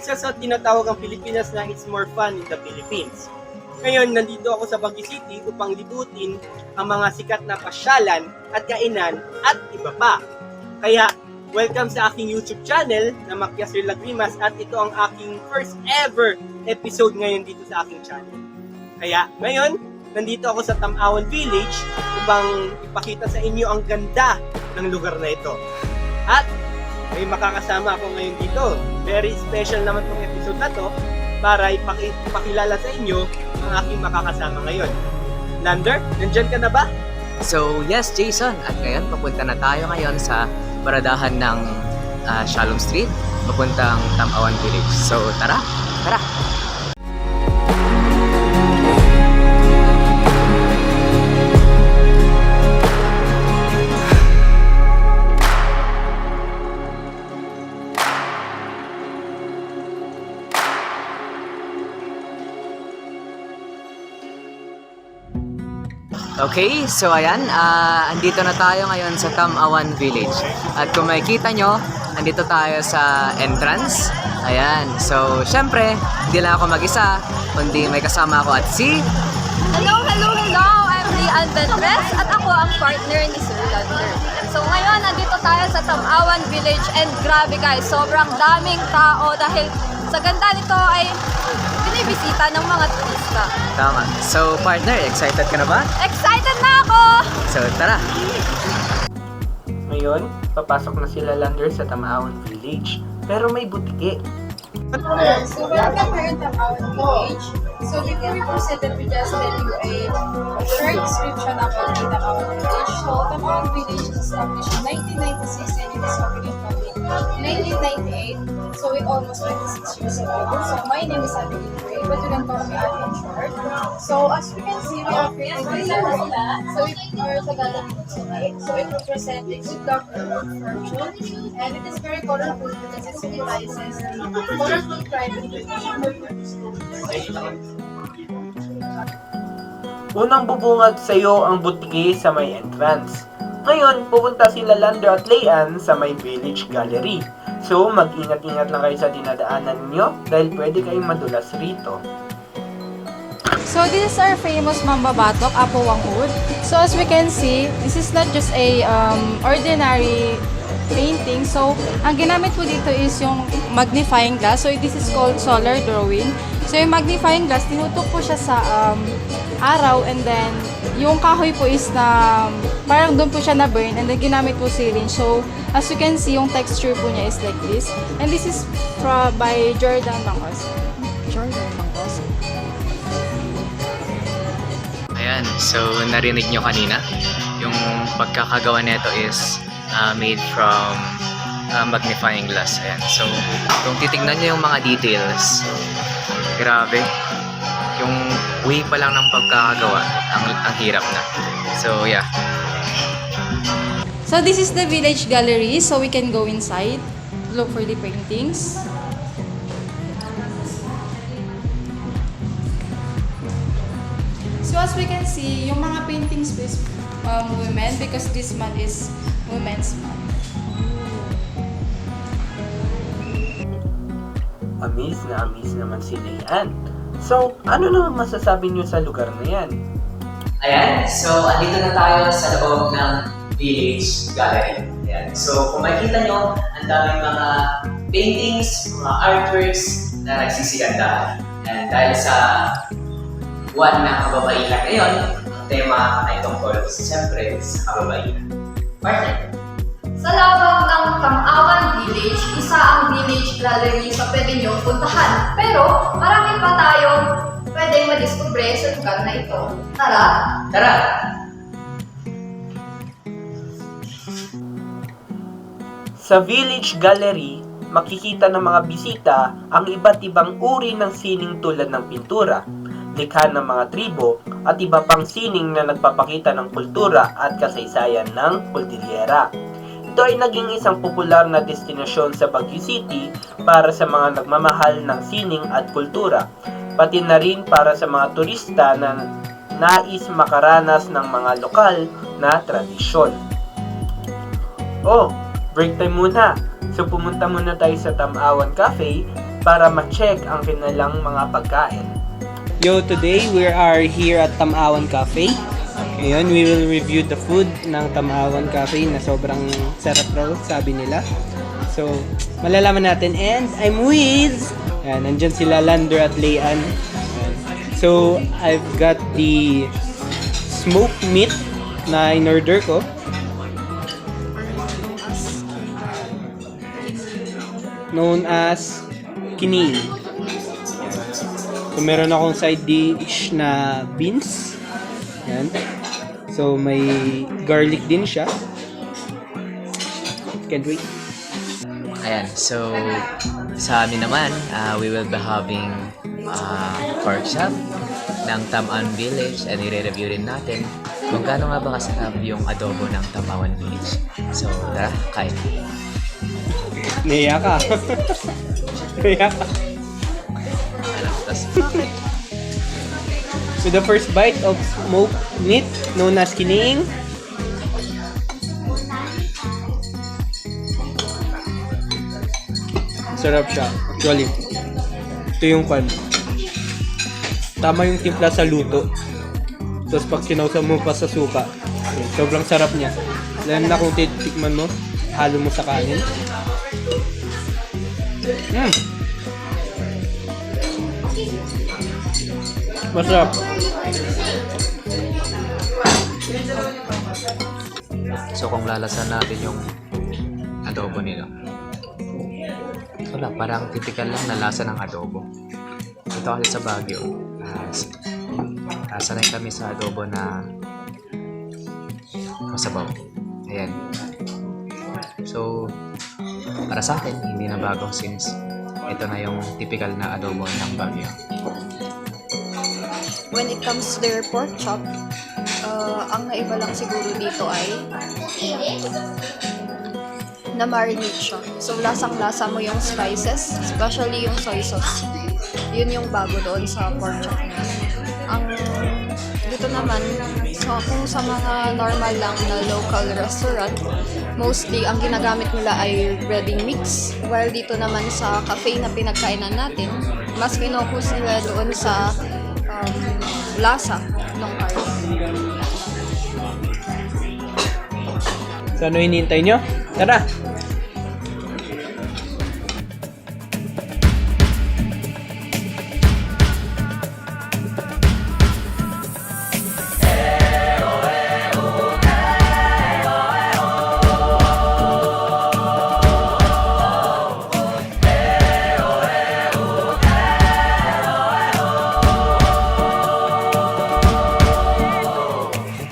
isa sa tinatawagang Pilipinas na it's more fun in the Philippines. Ngayon, nandito ako sa Baguio City upang libutin ang mga sikat na pasyalan at kainan at iba pa. Kaya, welcome sa aking YouTube channel na Makyas Real Lagrimas at ito ang aking first ever episode ngayon dito sa aking channel. Kaya, ngayon, nandito ako sa Tamawan Village upang ipakita sa inyo ang ganda ng lugar na ito. At may makakasama ako ngayon dito. Very special naman itong episode na to para ipakilala sa inyo ang aking makakasama ngayon. Lander, nandyan ka na ba? So yes, Jason, at ngayon papunta na tayo ngayon sa paradahan ng Shalom Street, papuntang Tamawan Village. So tara! Okay, so ayan, andito na tayo ngayon sa Tamawan Village. At kung makikita nyo, andito tayo sa entrance. Ayan, so syempre, hindi lang ako mag-isa, kundi may kasama ako at si... Hello! I'm Lian Betres at ako ang partner ni Sir Lander. So ngayon, nandito tayo sa Tamawan Village and grabe guys, sobrang daming tao dahil sa ganda nito ay binibisita ng mga turista. Tama. So partner, excited ka na ba? Excited na ako! So tara! Ngayon, papasok na sila Lander sa Tamawan Village. Pero may butike. So welcome here in Tamawan Village. So before we proceed, let me just tell you a short description about the Tamawan Village. So Tamawan Village is established in 1996 and it is opening public in 1998. So we're almost 26 years ago. So my name is Adeline Gray, but you can call me Ate in short. So as we can see, we are creating this area. So we are Tagalog tonight. So it represents a good luck and fortune. And it is very colorful because it symbolizes colorful private tradition. Unang bubungad sa iyo ang butike sa may entrance. Ngayon, pupunta sila Lander at Lian sa may Village Gallery. So, mag-ingat-ingat lang kayo sa dinadaanan niyo dahil pwede kayong madulas rito. So this is our famous Mambabatok, Apo Wanghud. So as we can see, this is not just a ordinary painting. So ang ginamit po dito is yung magnifying glass. So this is called solar drawing. So yung magnifying glass, tinutok po siya sa araw and then yung kahoy po is na parang doon po siya na burn and then ginamit po syringe. So as you can see, yung texture po niya is like this. And this is by Jordan Mangos. Ayan, so narinig nyo kanina, yung pagkakagawa nito is made from magnifying glass. Ayan, so kung titignan nyo yung mga details, grabe, yung way pa lang ng pagkakagawa, ang hirap na. So yeah. So this is the village gallery, so we can go inside, look for the paintings. So as we can see, yung mga paintings is women because this month is Women's Month. Amaze naman si Lian. So, ano naman masasabi niyo sa lugar na yan? Ayan, so andito na tayo sa loob ng Village Gallery. Ayan. So kung makikita nyo, ang daming mga paintings, mga artworks na nagsisiganda. And dahil sa buwan ng kababaihan ngayon, ang tema ay tungkol siyempre sa kababaihan. Partner. Sa lawak ng Tamawan Village, isa ang village gallery sa pwede nyo puntahan. Pero marami pa tayong pwedeng madiskubre sa lugar na ito. Tara! Tara! Sa Village Gallery, makikita ng mga bisita ang iba't ibang uri ng sining tulad ng pintura, likha ng mga tribo, at iba pang sining na nagpapakita ng kultura at kasaysayan ng Cordillera. Ito ay naging isang popular na destinasyon sa Baguio City para sa mga nagmamahal ng sining at kultura, pati na rin para sa mga turista na nais makaranas ng mga lokal na tradisyon. Oh, break time muna! So pumunta muna tayo sa Tamawan Cafe para ma-check ang kanilang mga pagkain. Yo, today we are here at Tamawan Cafe. Ngayon, we will review the food ng Tamawan Cafe na sobrang sarap raw, sabi nila. So, malalaman natin. And I'm with... Ayan, nandyan sila Lander at Leanne. Ayan. So, I've got the smoked meat na in-order ko. Known as kining. So, meron akong side dish na beans. Yan. So, may garlic din siya. Can't wait. Ayan, so sa amin naman, we will be having pork chop ng Tamawan Village and i-review rin natin kung gaano nga ba kasarap yung adobo ng Tamawan Village. So, tara, kain. Naiya ka. Naiya ka. So the first bite of smoked meat known as kining. Sarap siya. Actually, ito yung pan. Tama yung timpla sa luto. Tapos pag sinawsaw mo pa sa suka, sobrang sarap niya. Lalo na kung titikman mo, halo mo sa kanin. Masarap. So kung lalasan natin yung adobo nila, wala, parang typical lang na lasa ng adobo. Ito kasi sa Baguio, sanay kami sa adobo na masabaw. Ayan. So, para sa akin, hindi na bago since ito na yung typical na adobo ng Baguio. When it comes to their pork chop, ang naiba lang siguro dito ay na-marinate siya. So, lasang-lasa mo yung spices, especially yung soy sauce. Yun yung bago doon sa pork chop niya. Ang dito naman, kung sa mga normal lang na local restaurant, mostly ang ginagamit nila ay breading mix. While dito naman sa cafe na pinagkainan natin, mas focus nila doon sa lasa ng karne. So ano hinihintay nyo? Tara!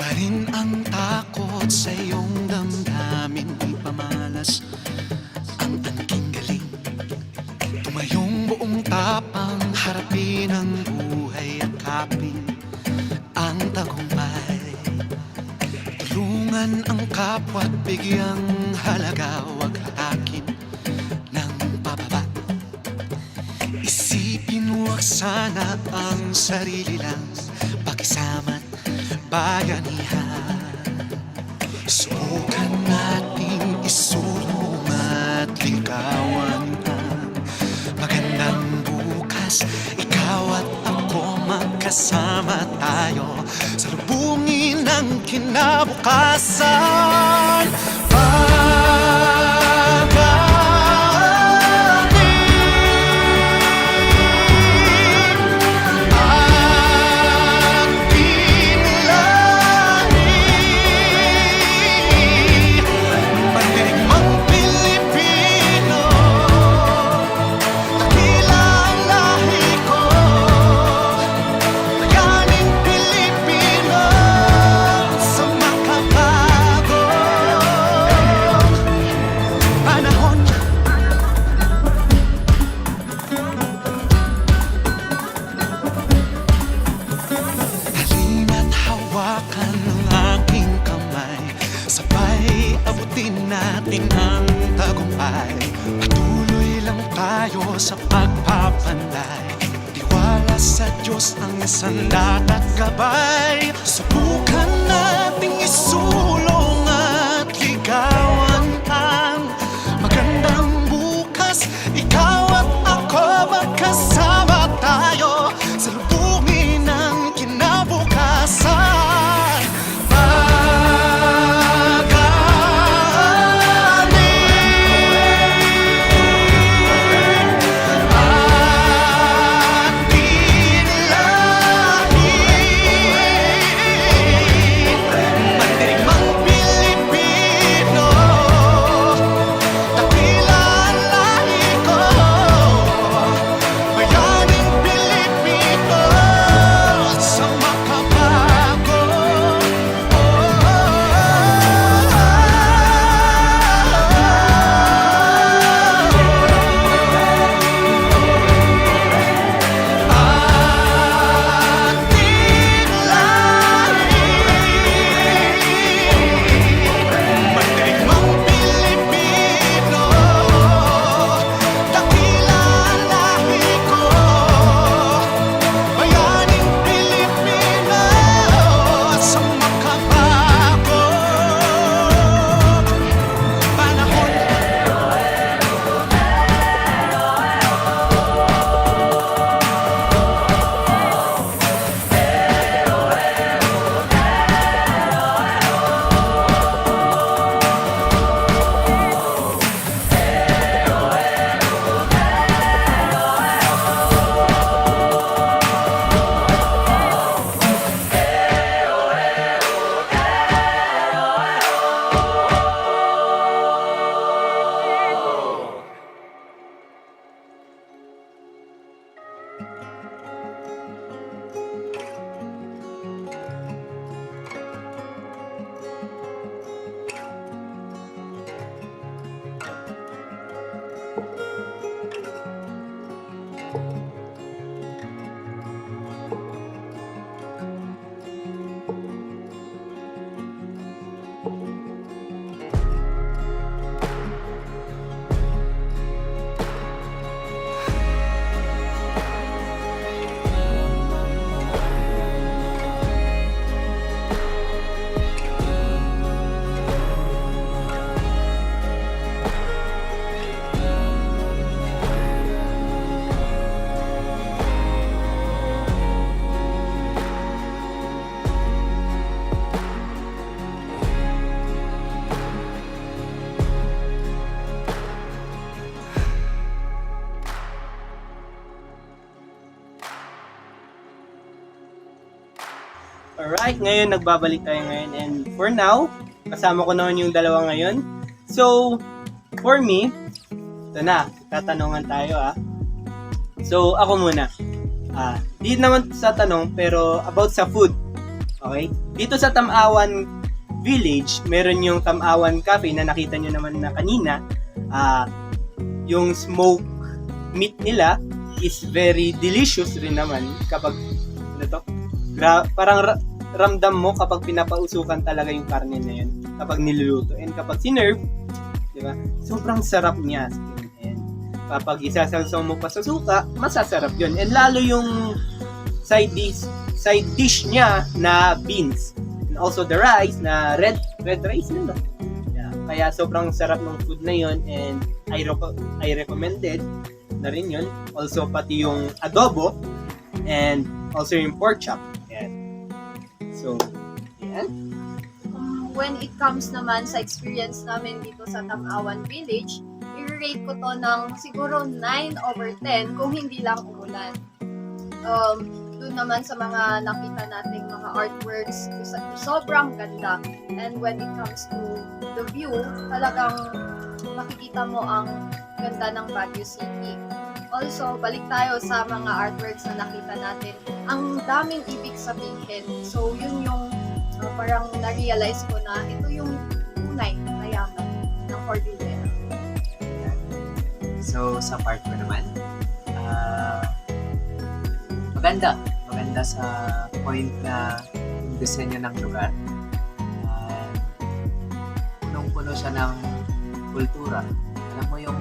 Barin ang takot sa iyong damdamin, di pamalas ang tangking galing. Tumayong buong tapang, harapin ang buhay at kapin ang tagumpay. Tulungan ang kapwa at bigyang halaga, huwag hatakin ng pababa. Isipin huwag sana ang sarili lang, pakisama't bayanihan. Subukan nating isulong at ligawan ang magandang bukas. Ikaw at ako magkasama tayo, salubungin ang kinabukasan. Natin ang tagumpay, patuloy lang tayo sa pagpapanday. Tiwala sa Diyos ang sandat at gabay. Subukan nating isulong at ligawan ang magandang bukas. Ikaw at ako Alright, ngayon nagbabalik tayo ngayon. And for now, kasama ko naman yung dalawa ngayon. So, for me, ito na, tatanungan tayo So, ako muna. Di naman sa tanong, pero about sa food. Okay? Dito sa Tamawan Village, meron yung Tamawan Cafe na nakita nyo naman na kanina. Yung smoked meat nila is very delicious rin naman kapag parang ramdam mo kapag pinapausukan talaga yung karne na yun kapag niluluto. And kapag sinerve, di ba? Sobrang sarap niya. And kapag isasawsaw mo pa sa suka, masasarap yun. And lalo yung side dish niya na beans. And also the rice na red rice na. Yeah. Kaya sobrang sarap ng food na yun. And I recommended na rin yun. Also pati yung adobo and also yung pork chop. Yan. So, yan. When it comes naman sa experience namin dito sa Tamawan Village, i-rate ko to ng siguro 9/10 kung hindi lang umulan. Doon naman sa mga nakita nating mga artworks, sobrang ganda. And when it comes to the view, talagang makikita mo ang ganda ng Baguio City. Also, balik tayo sa mga artworks na nakita natin. Ang daming ibig sabihin. So, yun yung parang na-realize ko na ito yung tunay na yaman ng Cordillera. So, sa part ko naman, maganda sa point na yung disenyo ng lugar. Punong-puno siya ng kultura. Alam mo yung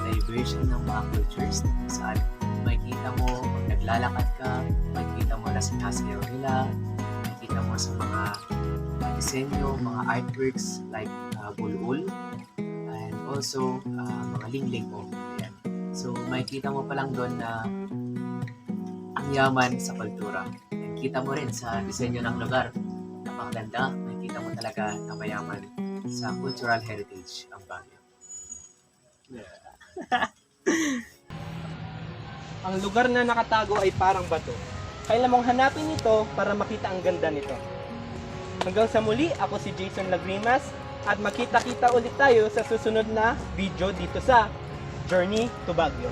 diversion ng mga cultures saan makikita mo pag naglalakad ka, makikita mo na sinasayaw nila, makikita mo sa mga disenyo, mga artworks like bulul and also mga lingling mo. Ayan. So makikita mo pa lang doon na ang yaman sa kultura. And kita mo rin sa disenyo ng lugar. Napakaganda. Makikita mo talaga na mayaman sa cultural heritage ang Baguio. Ang lugar na nakatago ay parang bato. Kailan mong hanapin ito para makita ang ganda nito. Hanggang sa muli, ako si Jason Lagrimas at makita-kita ulit tayo sa susunod na video dito sa Journey to Baguio.